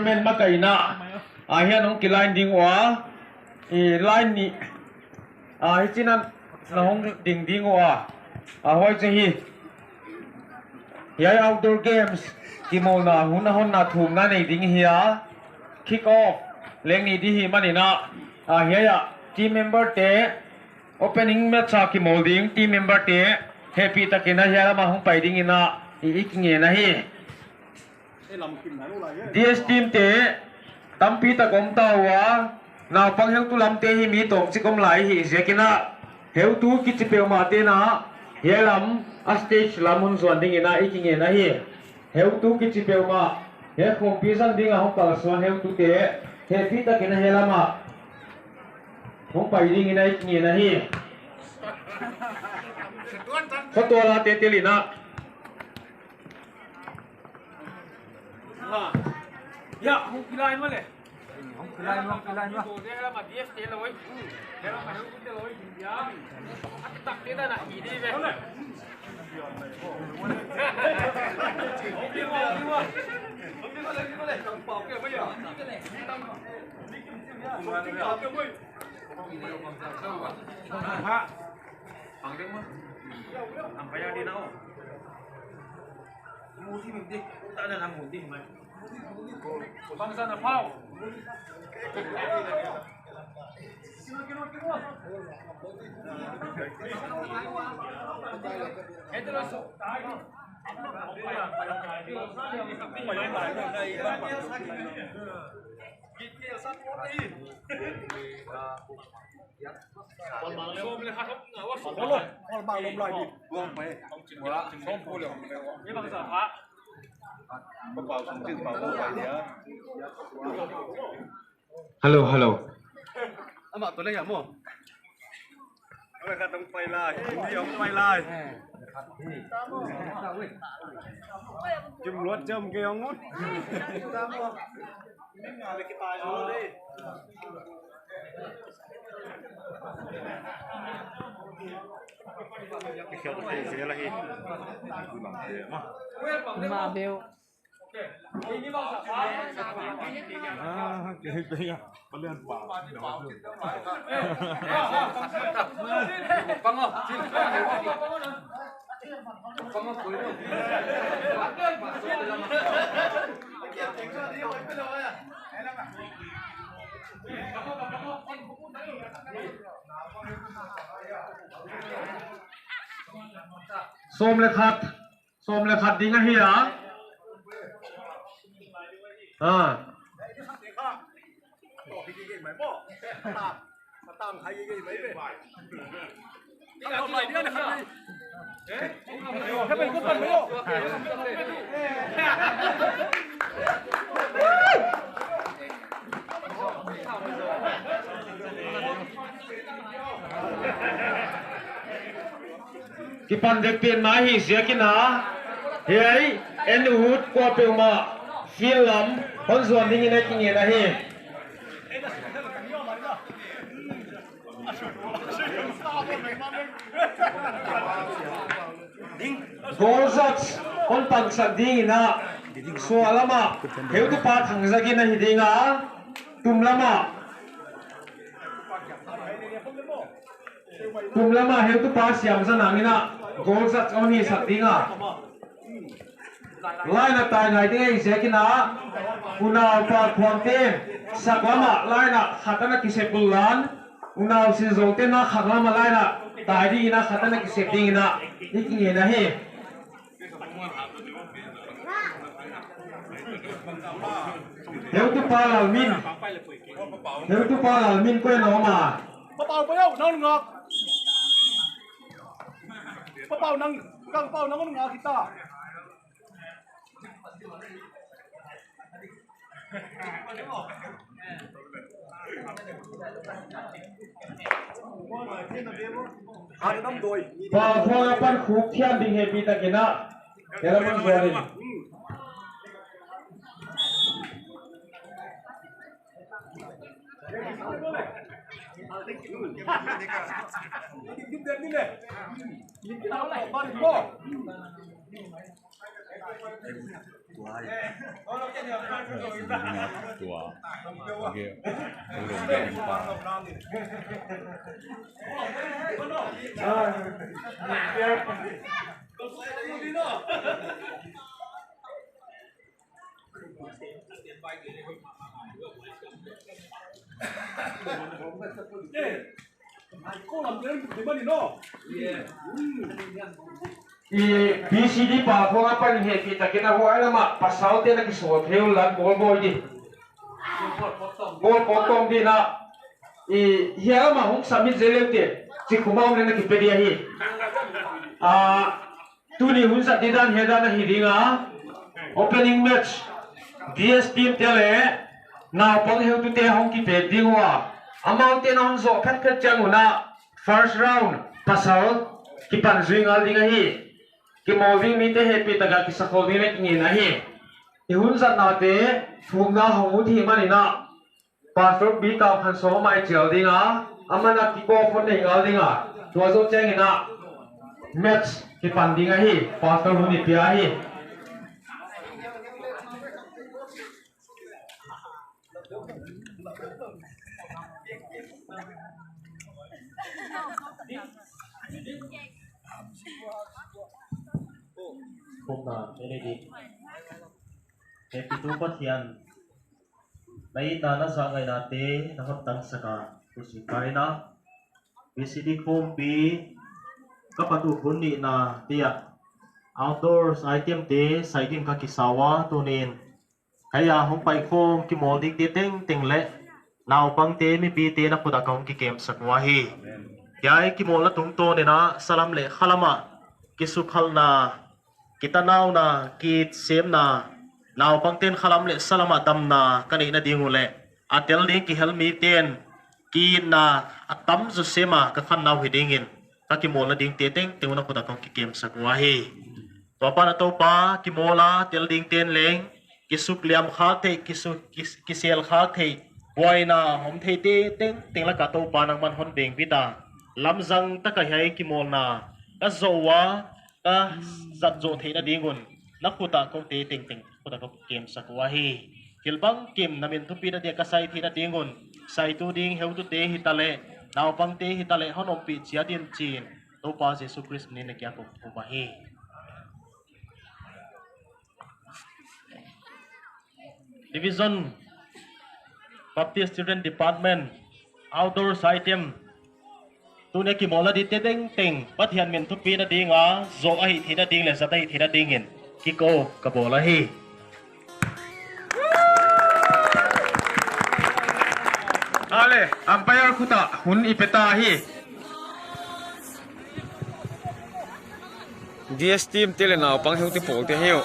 men makaina hian ong ki line ding wa line ni hi chinan na hong ding wa hoi che hi outdoor games ki mo na hun hon na thum na nei ding hiya kick off leng ni di hi manina hiya team member te opening match ki molding team member te happy takina hiya ma hong pai ding ina nge na hi DS team te tampi ta kom ta wa naw pang heng tu lam te hi mi tong chi kom lai hi zekina heu tu ki chi pe ma te na helam a stage lamun zon ding ina nge na hi heu tu ki chi pe ma he competition ding a hong kal suan heu tu te happy takina helama hong pai ding ina nge na hi photo la te te lina ya hong kilai ma le hong kilai ma to de la ma DS te loi de la ma heu te loi ya tak te da na hi di ve Bangsa na pau. hello ama to le ya mo ora ka tong pai lai ni ong pai lai chum luat chum ke ong ngut ta mo ning nga le ki tai lo đi cái khéo cái gì là gì mà biểu cái gì có liên bảo som le khat ding a hi ki pan dek pen ma hi sia kina hei en ut ko pe ma fil lam hon zon ding ina ki nge na hi goal shots hon pang sak ding ina so alama heu tu pa thang zagi na hi dinga tum lama heu tu pa siam sa nangina goal shots on hi sak dinga line na tai ngai ding ei zekina unaw pa khwangten saklama line na khatana kisepulan unaw si zolte na khaklama line na tai di na khatana kisepding na ikinge na he heu tu pa lalmin ko no ma pa pau pa yo nang ngok pa pau nang ngok kita ada năm đôi pa khoa pan khuk thiam ding he pi takina teraman zorin ตัวโอเคลงแดงปลา BCD pa ko nga pa ni kita kinakuha na pasal din na kisuot heulan bol boy di bol potong di na hiya ma hong samit zelete si kumaw na nakipedia hi tuni hunsa didan hedan na hidinga opening match DS team tele na pang heu tu te hong ki pe dingwa amount te na hong zo phat chang na first round pasal ki pan zwingal dinga hi ki moving mi te happy taga ki sakol ni nek ni na hi i hunsa na te thumna hongu thi mani na pastor bi ta phan so mai chel dinga amana ki ko phone nei ngal dinga to zo cheng ina match ki pan dinga hi pastor hu ni pia hi không là đây đi cái itu pasian lấy ta nó sang ngày nào té nó hấp tăng saka kusi karina BCD không pi các bạn tụ vốn nị na tia outdoors item té sai game các kisawa tu nên hay à không phải không cái mall đi té ting lệ nào bang té mi pi té na puda kong cái game sakwa hi cái mall là tung to nên na salam lệ khalama kisukhal na kita naw na kit sem na naw pangten khalam le salama dam na kani na dingule atel ding ki helmi ten ki na atam zu sema ka khan naw hidingin ka ki mola ding te teng tenguna ko ta kong ki kem sakwa hi to pa na to pa ki mola tel ding ten leng ki suk liam kha the ki sel kha the boy na hom the te teng teng la ka to pa nang man hon beng pita lamjang ta ka hai ki mol na ka zowa ka zat zo the na dingun nakuta ko te ting kuta ko kem sakwa hi kilbang kim namin tu pida dia ka sai thi na dingun sai tu ding heu tu te hitale naw pang te hitale honom pi chia din chin to pa jesu christ ni na kya ko ba hi division Baptist student department outdoors item tu ne ki mola di te teng pathian men tu pi na dinga zo a hi thi na ding le zatai thi na dingin ki ko ka bola hi ale umpire kuta hun ipeta hi DS team tele naw pang heu ti pol te heu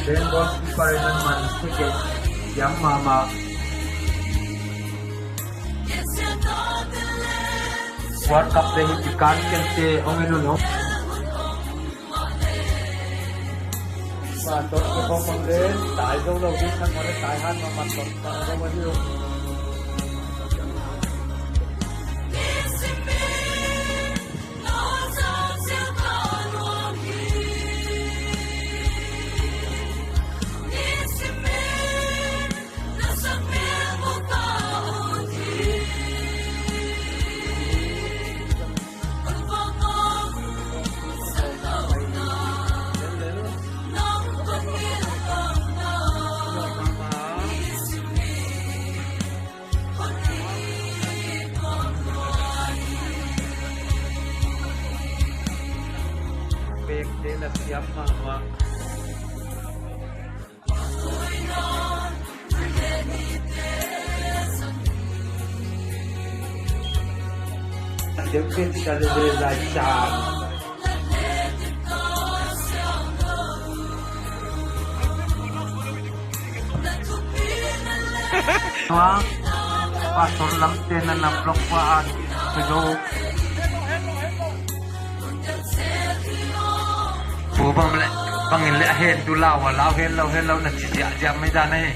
Then boss pa rin naman sige yang mama World Cup dahil ikan kasi ang no Patot ko po pang din tayo daw daw din ang mga tahan mamatot pa daw wala siap mama Điều kiện cho nên là chàng Wah, pastor lam tenan na blok paan pero bang le bangin le hen tu lao hen na chi ja mai da nei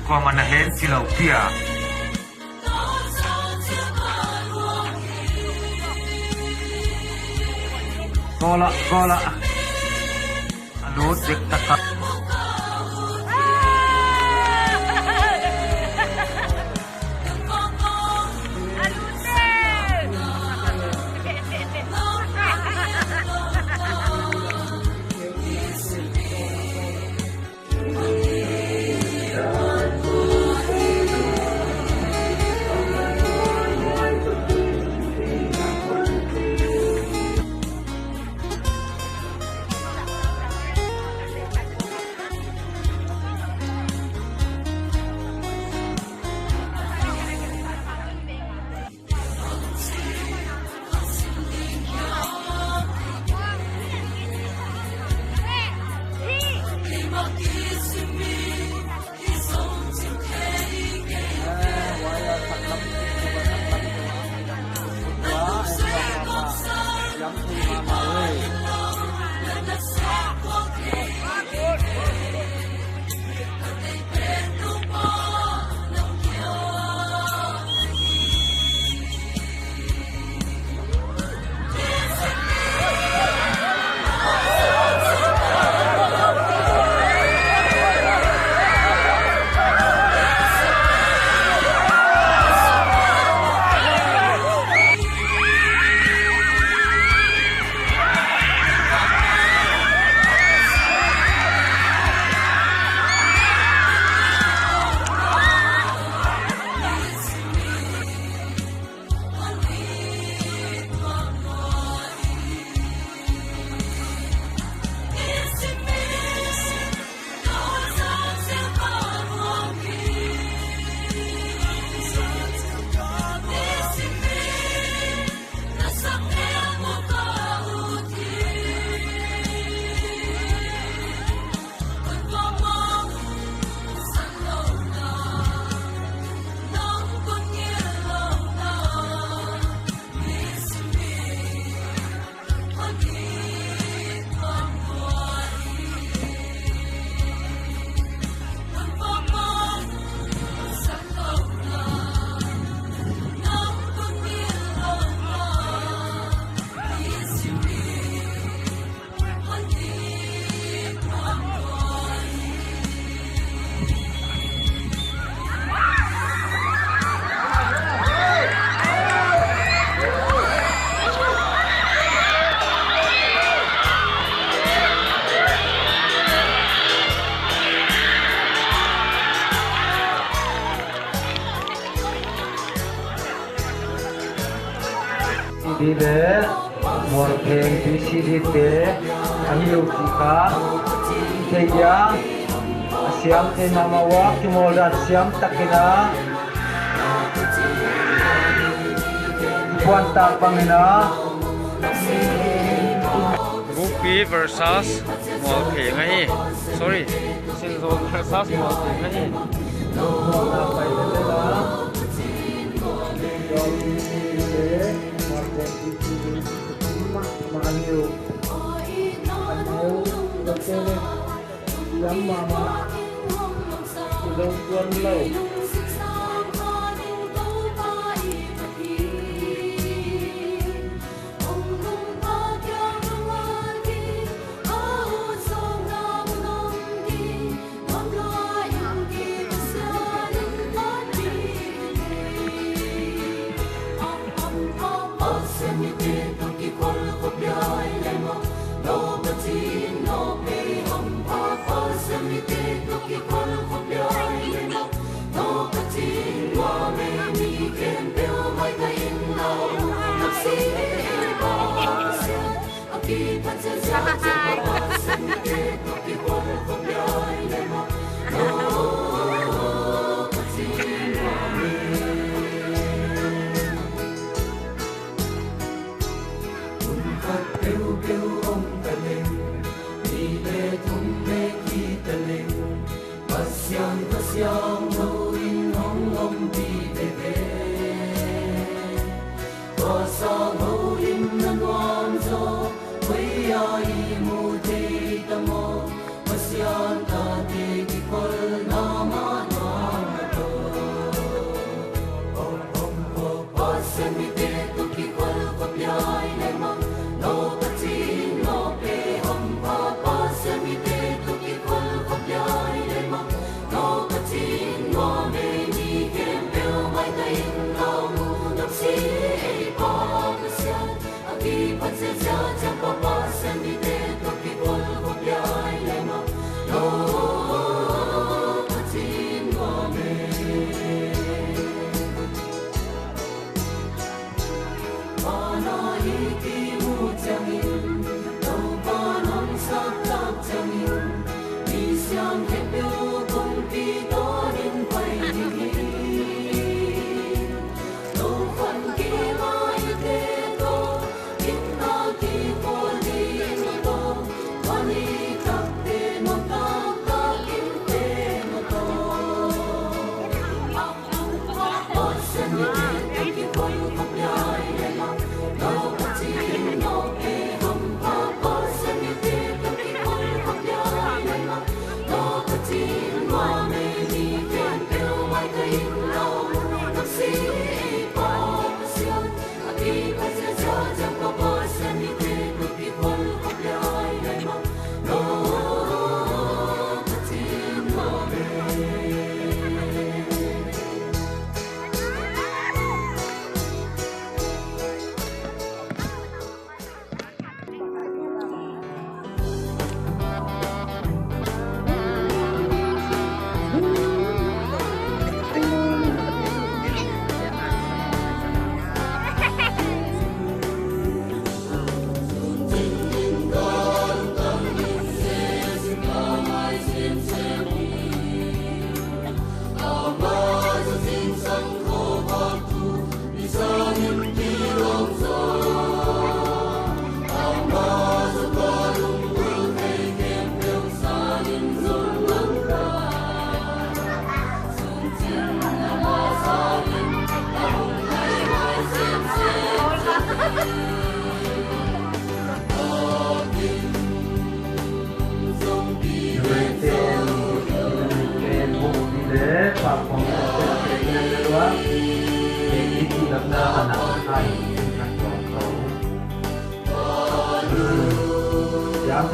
ko man na hen chi lau pia gola anu dik takak Dile morpheng PCD te ahiu tika teya siam te mamawa kimodan siam takina Puanta pangina Gupi versus Molpeng ngay. Sorry, Sinzon versus Molpeng ngay.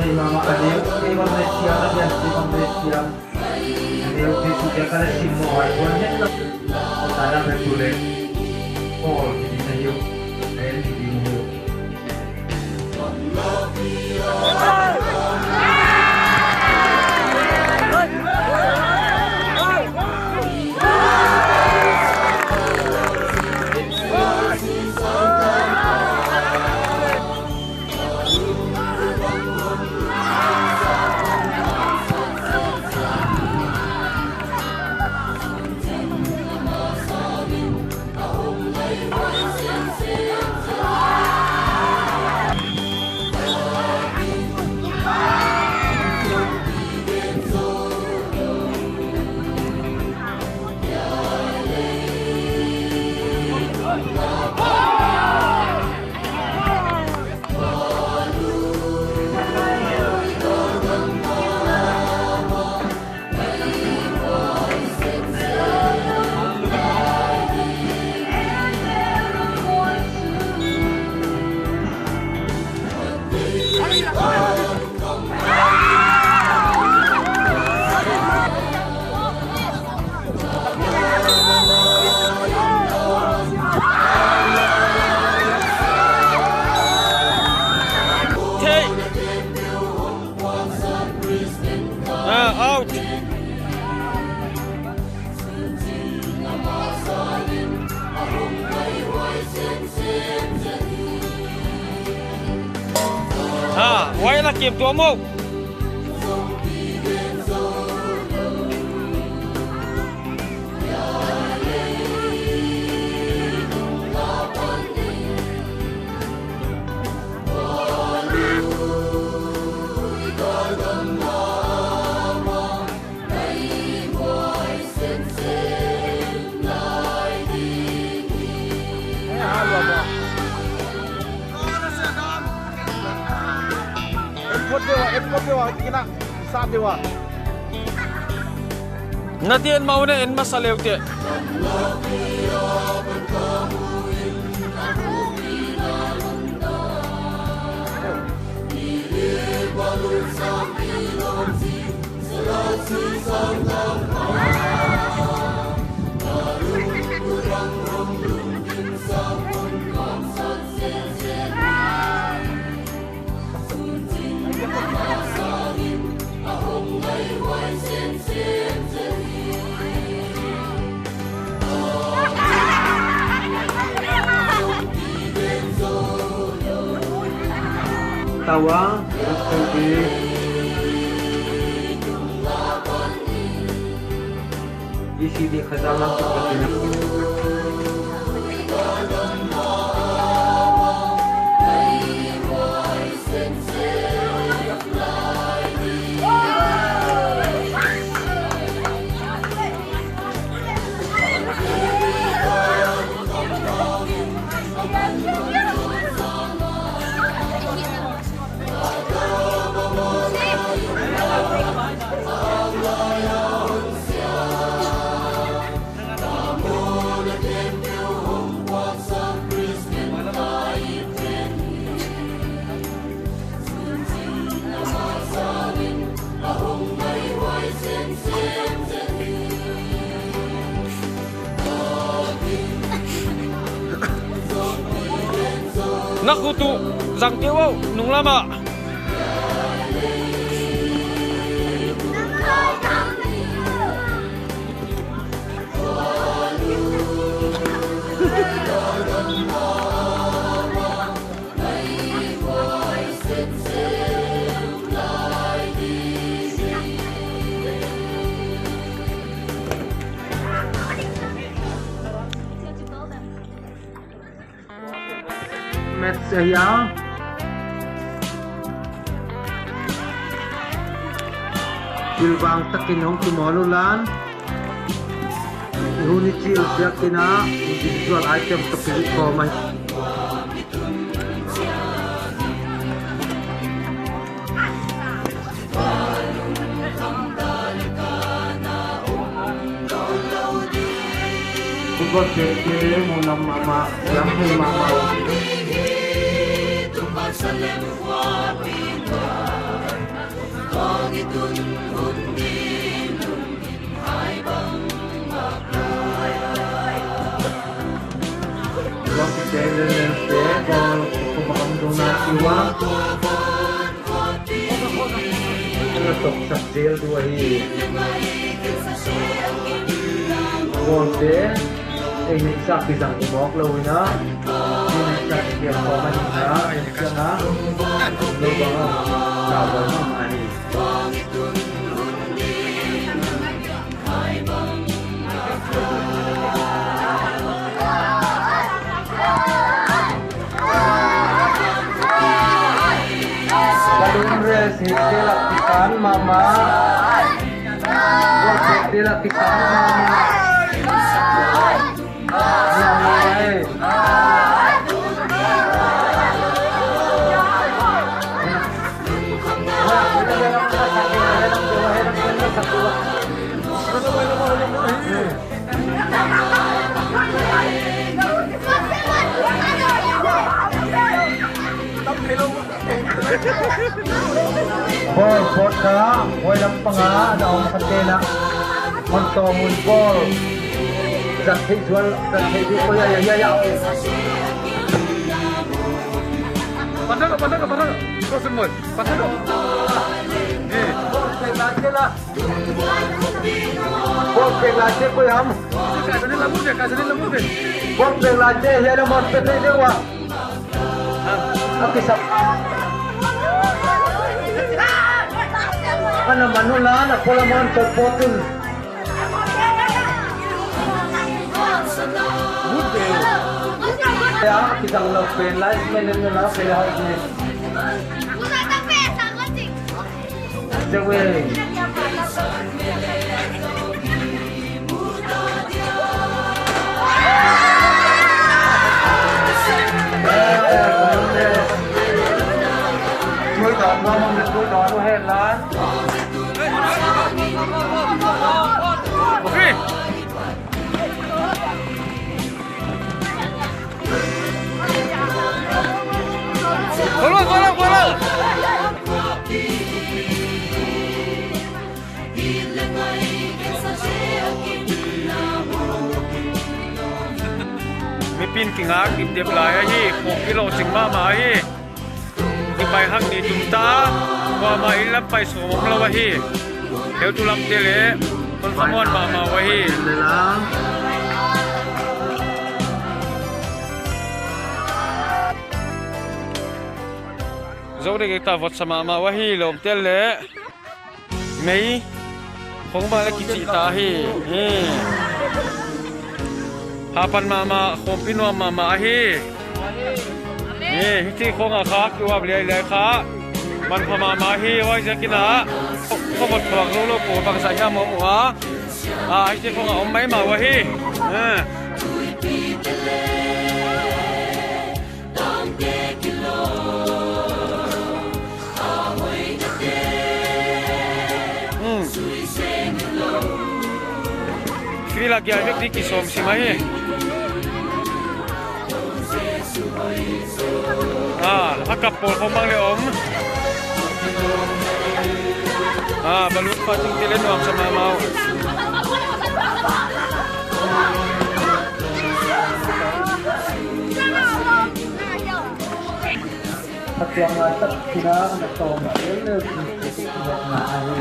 Thì mama nếu cái con này chia nó đẹp thì con này chia nếu thì chúng ta có thể tìm mọi con hết là tại là phải chủ đề all thì đi nhiều đến thì đi nhiều Out. Quay là kiểmตัวมุก F dewa kina sa dewa. Natien mau na en masaleu te. Tawa, isi di khazanah seperti ini. Nakutu zang kewo nung lama. Met saya Silbang takinong tumolulan Ihunichi usyakina individual item terpilih komay Bukan keke muna mama yang mama Waktu jalan kalau pemakan donasi uang, untuk saksil dua ini. Kemudian ini sak pisang kumok lalu na, ini sak yang komen na, ini sana, lalu bang sabar mani. Hiti lapisan mama hiti lapisan mama Ball, ball ka, walang pa nga, ano ang makatena Montomon ball That visual ko yaya Pasang ka Kosemon, pasang ka Ball, peglache la Ball, peglache ko yam Kasa nila mute Ball, peglache, yan ang monte na inewa Okay, sa Ano manulan, ako naman sa potol. Kaya kitang lagpin, live menen nyo na, kaya hard niya. Sige. Multa. Lo mo mi tu do no hen lan. Okay. Follow. Mi pin kingak im dep lai hi kong kilo singma ma hi mi pai hang ni tum ta wa ma ilam pai so mong la wa hi heu tu lam te le kon famon ma wa hi Le lang. zo de ta vot sama ma wa hi lom tel le mei khong ba la ki chi ta hi hapan mama khom pinwa mama hiนี่ที่คงอ่ะครับอยู่ว่าเลยครับมันพมามาฮีไว้จะกินนะก็หมดพลังลูกปู่ฟังสายชาหมอหมูที่คงอ่ะอมไม่มาว่าฮีSri lagi ada di kisom si mai. Akap pol komang le om. Balut pating tilen wang sama mau. Patuang atas kira nak tahu nak ele nak ahi.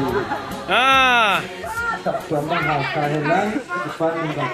Patuang bang hal kahilan depan enggak.